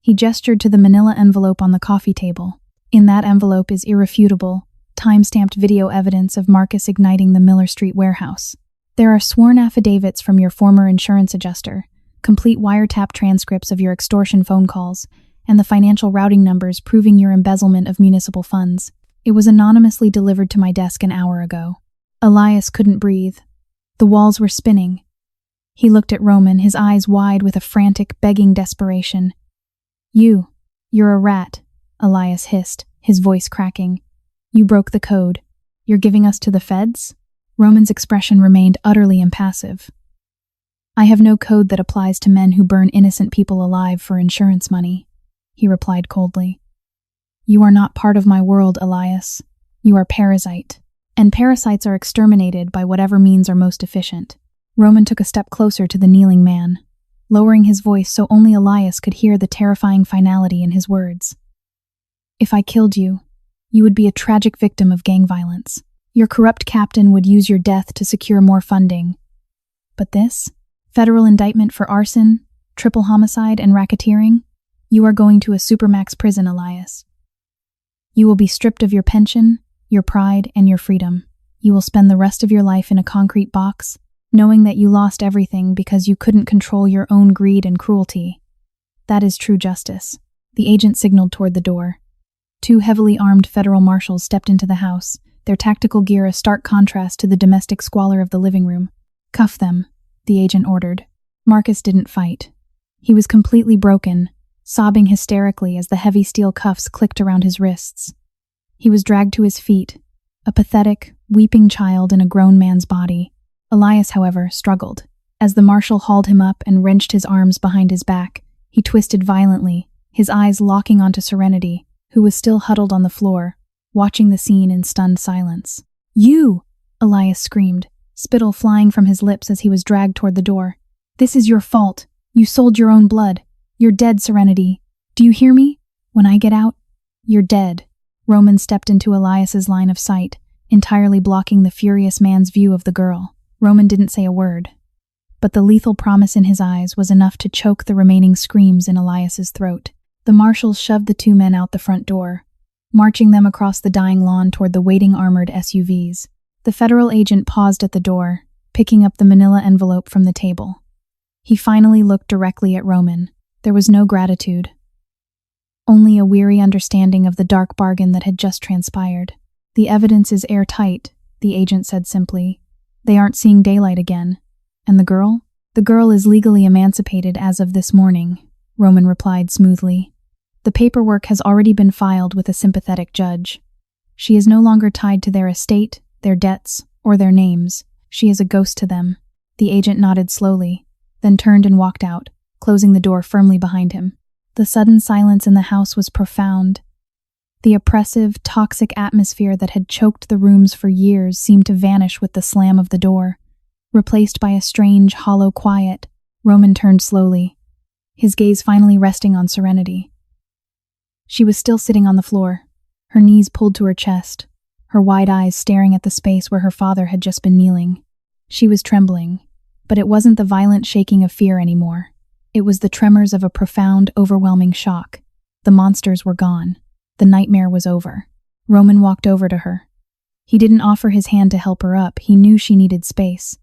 He gestured to the manila envelope on the coffee table. In that envelope is irrefutable, time-stamped video evidence of Marcus igniting the Miller Street warehouse. There are sworn affidavits from your former insurance adjuster, complete wiretap transcripts of your extortion phone calls, and the financial routing numbers proving your embezzlement of municipal funds. It was anonymously delivered to my desk an hour ago. Elias couldn't breathe. The walls were spinning. He looked at Roman, his eyes wide with a frantic, begging desperation. You're a rat, Elias hissed, his voice cracking. You broke the code. You're giving us to the feds? Roman's expression remained utterly impassive. I have no code that applies to men who burn innocent people alive for insurance money, he replied coldly. You are not part of my world, Elias. You are parasite. And parasites are exterminated by whatever means are most efficient. Roman took a step closer to the kneeling man, lowering his voice so only Elias could hear the terrifying finality in his words. If I killed you, you would be a tragic victim of gang violence. Your corrupt captain would use your death to secure more funding. But this? Federal indictment for arson, triple homicide, and racketeering? You are going to a supermax prison, Elias. You will be stripped of your pension, your pride, and your freedom. You will spend the rest of your life in a concrete box, knowing that you lost everything because you couldn't control your own greed and cruelty. That is true justice. The agent signaled toward the door. Two heavily armed federal marshals stepped into the house, their tactical gear a stark contrast to the domestic squalor of the living room. Cuff them, the agent ordered. Marcus didn't fight. He was completely broken, sobbing hysterically as the heavy steel cuffs clicked around his wrists. He was dragged to his feet, a pathetic, weeping child in a grown man's body. Elias, however, struggled. As the marshal hauled him up and wrenched his arms behind his back, he twisted violently, his eyes locking onto Serenity, who was still huddled on the floor, watching the scene in stunned silence. You! Elias screamed, spittle flying from his lips as he was dragged toward the door. This is your fault. You sold your own blood. You're dead, Serenity. Do you hear me? When I get out, you're dead. Roman stepped into Elias's line of sight, entirely blocking the furious man's view of the girl. Roman didn't say a word, but the lethal promise in his eyes was enough to choke the remaining screams in Elias's throat. The marshals shoved the two men out the front door, marching them across the dying lawn toward the waiting armored SUVs. The federal agent paused at the door, picking up the manila envelope from the table. He finally looked directly at Roman. There was no gratitude, only a weary understanding of the dark bargain that had just transpired. The evidence is airtight, the agent said simply. They aren't seeing daylight again. And the girl? The girl is legally emancipated as of this morning, Roman replied smoothly. The paperwork has already been filed with a sympathetic judge. She is no longer tied to their estate, their debts, or their names. She is a ghost to them. The agent nodded slowly, then turned and walked out, closing the door firmly behind him. The sudden silence in the house was profound. The oppressive, toxic atmosphere that had choked the rooms for years seemed to vanish with the slam of the door, replaced by a strange, hollow quiet. Roman turned slowly, his gaze finally resting on Serenity. She was still sitting on the floor, her knees pulled to her chest, her wide eyes staring at the space where her father had just been kneeling. She was trembling, but it wasn't the violent shaking of fear anymore. It was the tremors of a profound, overwhelming shock. The monsters were gone. The nightmare was over. Roman walked over to her. He didn't offer his hand to help her up. He knew she needed space,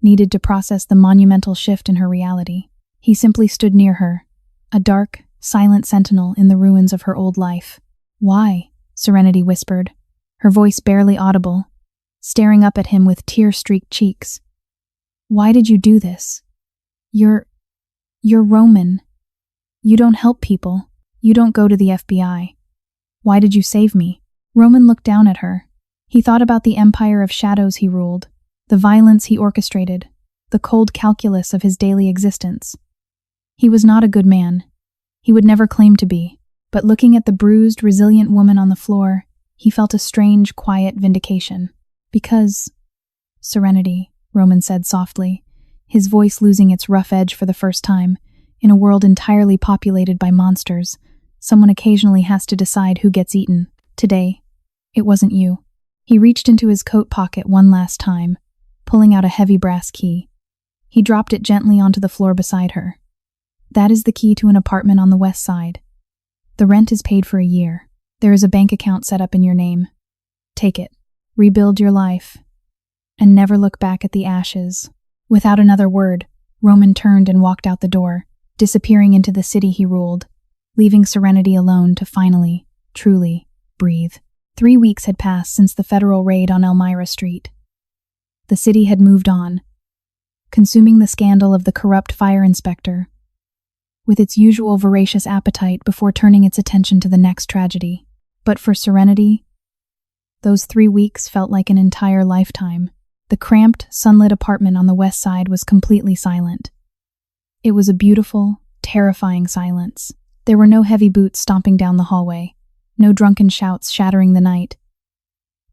needed to process the monumental shift in her reality. He simply stood near her, a dark, silent sentinel in the ruins of her old life. Why? Serenity whispered, her voice barely audible, staring up at him with tear-streaked cheeks. Why did you do this? You're Roman. You don't help people. You don't go to the FBI. Why did you save me? Roman looked down at her. He thought about the empire of shadows he ruled, the violence he orchestrated, the cold calculus of his daily existence. He was not a good man. He would never claim to be, but looking at the bruised, resilient woman on the floor, he felt a strange, quiet vindication. Because, Serenity, Roman said softly, his voice losing its rough edge for the first time. In a world entirely populated by monsters, someone occasionally has to decide who gets eaten. Today, it wasn't you. He reached into his coat pocket one last time, pulling out a heavy brass key. He dropped it gently onto the floor beside her. That is the key to an apartment on the west side. The rent is paid for a year. There is a bank account set up in your name. Take it. Rebuild your life. And never look back at the ashes. Without another word, Roman turned and walked out the door, disappearing into the city he ruled, leaving Serenity alone to finally, truly, breathe. 3 weeks had passed since the federal raid on Elmira Street. The city had moved on, consuming the scandal of the corrupt fire inspector, with its usual voracious appetite before turning its attention to the next tragedy. But for Serenity, those 3 weeks felt like an entire lifetime. The cramped, sunlit apartment on the west side was completely silent. It was a beautiful, terrifying silence. There were no heavy boots stomping down the hallway, no drunken shouts shattering the night,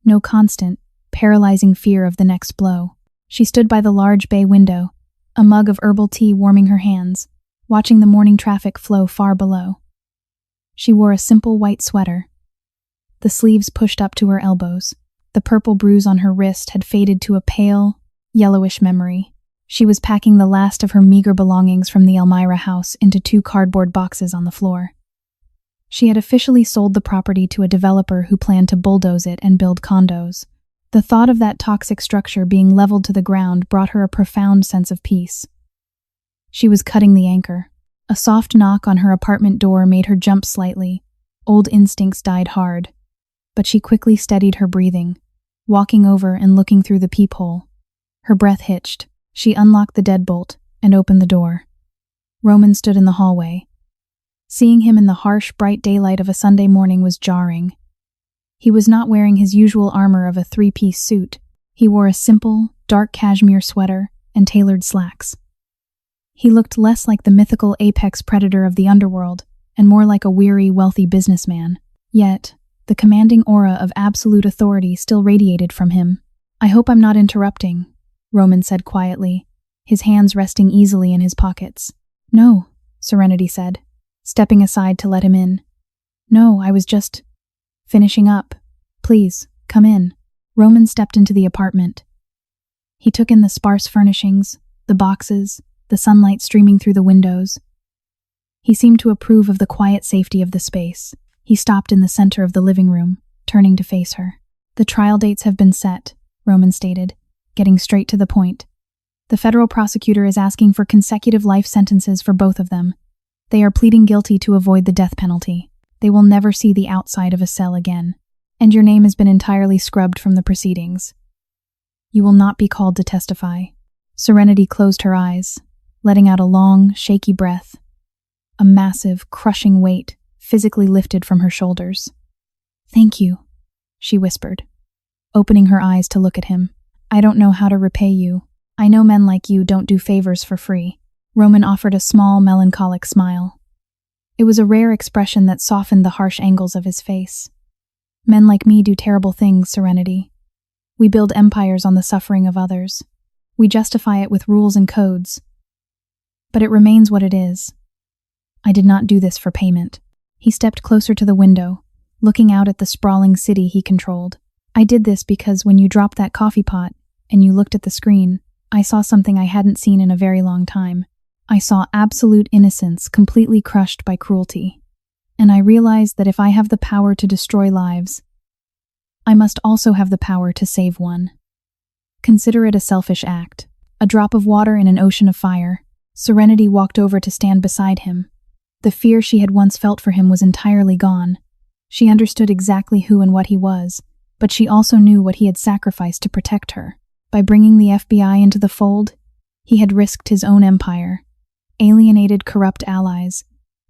no constant, paralyzing fear of the next blow. She stood by the large bay window, a mug of herbal tea warming her hands, watching the morning traffic flow far below. She wore a simple white sweater, the sleeves pushed up to her elbows. The purple bruise on her wrist had faded to a pale, yellowish memory. She was packing the last of her meager belongings from the Elmira house into 2 cardboard boxes on the floor. She had officially sold the property to a developer who planned to bulldoze it and build condos. The thought of that toxic structure being leveled to the ground brought her a profound sense of peace. She was cutting the anchor. A soft knock on her apartment door made her jump slightly. Old instincts died hard. But she quickly steadied her breathing, walking over and looking through the peephole. Her breath hitched. She unlocked the deadbolt and opened the door. Roman stood in the hallway. Seeing him in the harsh, bright daylight of a Sunday morning was jarring. He was not wearing his usual armor of a 3-piece suit. He wore a simple, dark cashmere sweater and tailored slacks. He looked less like the mythical apex predator of the underworld and more like a weary, wealthy businessman. Yet, the commanding aura of absolute authority still radiated from him. "I hope I'm not interrupting," Roman said quietly, his hands resting easily in his pockets. "No," Serenity said, stepping aside to let him in. "No, I was just finishing up. Please, come in." Roman stepped into the apartment. He took in the sparse furnishings, the boxes, the sunlight streaming through the windows. He seemed to approve of the quiet safety of the space. He stopped in the center of the living room, turning to face her. "The trial dates have been set," Roman stated, getting straight to the point. "The federal prosecutor is asking for consecutive life sentences for both of them. They are pleading guilty to avoid the death penalty. They will never see the outside of a cell again. And your name has been entirely scrubbed from the proceedings. You will not be called to testify." Serenity closed her eyes, letting out a long, shaky breath. A massive, crushing weight physically lifted from her shoulders. "Thank you," she whispered, opening her eyes to look at him. "I don't know how to repay you. I know men like you don't do favors for free." Roman offered a small, melancholic smile. It was a rare expression that softened the harsh angles of his face. "Men like me do terrible things, Serenity. We build empires on the suffering of others. We justify it with rules and codes. But it remains what it is. I did not do this for payment." He stepped closer to the window, looking out at the sprawling city he controlled. "I did this because when you dropped that coffee pot and you looked at the screen, I saw something I hadn't seen in a very long time. I saw absolute innocence completely crushed by cruelty. And I realized that if I have the power to destroy lives, I must also have the power to save one. Consider it a selfish act, a drop of water in an ocean of fire." Serenity walked over to stand beside him. The fear she had once felt for him was entirely gone. She understood exactly who and what he was, but she also knew what he had sacrificed to protect her. By bringing the FBI into the fold, he had risked his own empire, alienated corrupt allies,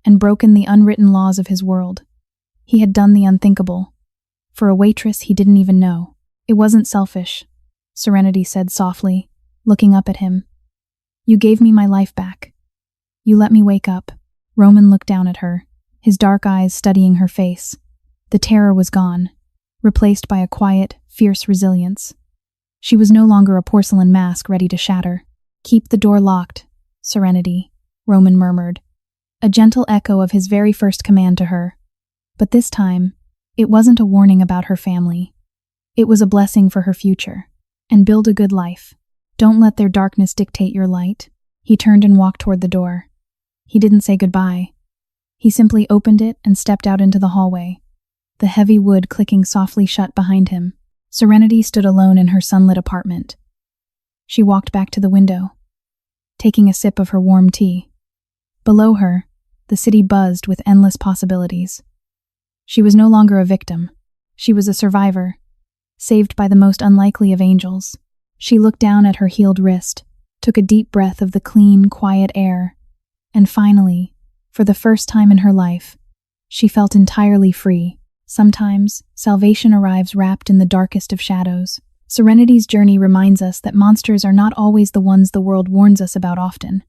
and broken the unwritten laws of his world. He had done the unthinkable. For a waitress he didn't even know. "It wasn't selfish," Serenity said softly, looking up at him. "You gave me my life back. You let me wake up." Roman looked down at her, his dark eyes studying her face. The terror was gone, replaced by a quiet, fierce resilience. She was no longer a porcelain mask ready to shatter. "Keep the door locked, Serenity," Roman murmured, a gentle echo of his very first command to her. But this time, it wasn't a warning about her family. It was a blessing for her future. And build a good life. Don't let their darkness dictate your light. He turned and walked toward the door. He didn't say goodbye. He simply opened it and stepped out into the hallway, the heavy wood clicking softly shut behind him. Serenity stood alone in her sunlit apartment. She walked back to the window, taking a sip of her warm tea. Below her, the city buzzed with endless possibilities. She was no longer a victim. She was a survivor, saved by the most unlikely of angels. She looked down at her healed wrist, took a deep breath of the clean, quiet air, and finally, for the first time in her life, she felt entirely free. Sometimes, salvation arrives wrapped in the darkest of shadows. Serenity's journey reminds us that monsters are not always the ones the world warns us about often.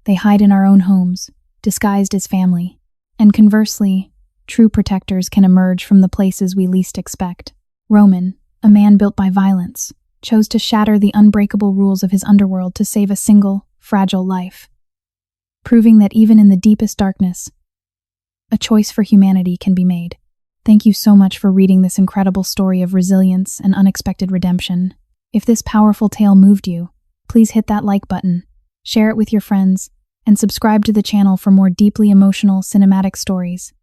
They hide in our own homes, disguised as family. And conversely, true protectors can emerge from the places we least expect. Roman, a man built by violence, chose to shatter the unbreakable rules of his underworld to save a single, fragile life, proving that even in the deepest darkness, a choice for humanity can be made. Thank you so much for reading this incredible story of resilience and unexpected redemption. If this powerful tale moved you, please hit that like button, share it with your friends, and subscribe to the channel for more deeply emotional cinematic stories.